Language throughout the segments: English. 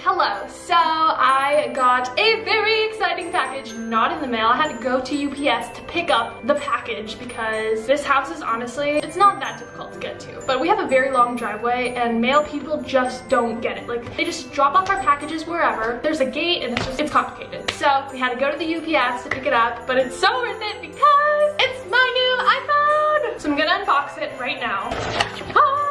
hello. So I got a very exciting package, not in the mail. I had to go to UPS to pick up the package because this house is honestly, it's not that difficult to get to. But we have a very long driveway and mail people just don't get it. Like, they just drop off our packages wherever. There's a gate and it's complicated. So we had to go to the UPS to pick it up, but it's so worth it because it's my new iPhone. So I'm gonna unbox it right now. Ah!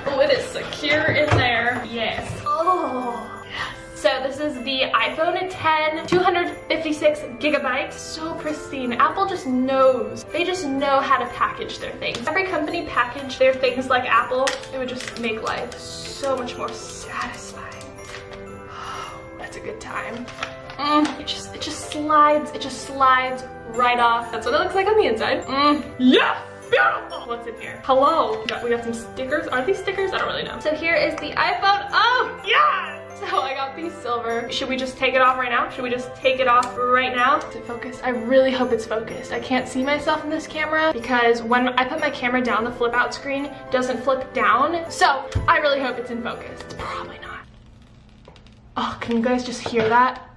Oh, it is secure in there. Yes. Oh, yes. So this is the iPhone 10, 256 gigabytes. So pristine. Apple just knows. They just know how to package their things. Every company packaged their things like Apple, it would just make life so much more satisfying. Oh, that's a good time. It just slides right off. That's what it looks like on the inside. Yes! Beautiful! What's in here? Hello! We got some stickers. Are these stickers? I don't really know. So here is the iPhone. Oh, yeah! So I got these silver. Should we just take it off right now? Should we just take it off right now? Is it focused? I really hope it's focused. I can't see myself in this camera because when I put my camera down, the flip out screen doesn't flip down. So I really hope it's in focus. It's probably not. Oh, can you guys just hear that?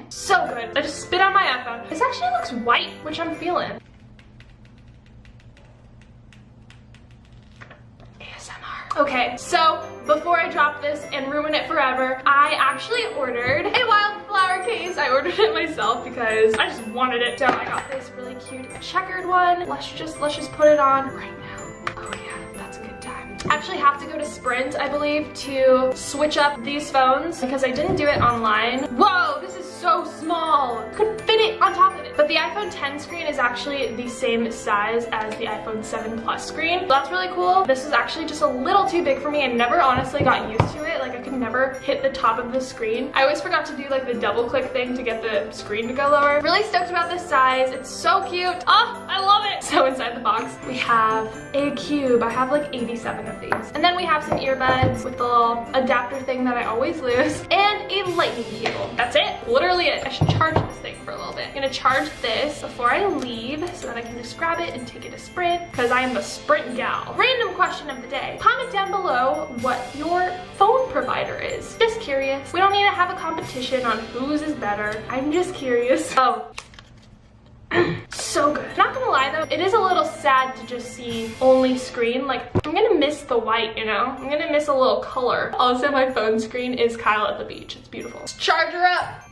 So good. I just spit on my iPhone. This actually looks white, which I'm feeling. ASMR. Okay, so before I drop this and ruin it forever, I actually ordered a wildflower case. I ordered it myself because I just wanted it. So I got this really cute checkered one. Let's just put it on right now. Oh yeah, that's a good time. I actually have to go to Sprint, I believe, to switch up these phones because I didn't do it online. Whoa, this is so small. Couldn't fit it on top of it. But the iPhone 10 screen is actually the same size as the iPhone 7 Plus screen. So that's really cool. This is actually just a little too big for me. I never honestly got used to it. Like, I could never hit the top of the screen. I always forgot to do like the double click thing to get the screen to go lower. Really stoked about this size. It's so cute. Oh, I love it. So inside the box, we have a cube. I have like 87 of these. And then we have some earbuds with the little adapter thing that I always lose and a lightning cable. That's it. Literally it. I should charge this thing for a little bit. I'm gonna charge this before I leave so that I can just grab it and take it to Sprint because I am the Sprint gal. Random question of the day. Comment down below what your phone provider is. Just curious. We don't need to have a competition on whose is better. I'm just curious. Oh. So good. Not gonna lie though, it is a little sad to just see only screen. Like, I'm gonna miss the white, you know? I'm gonna miss a little color. Also, my phone screen is Kyle at the beach. It's beautiful. Let's charge her up.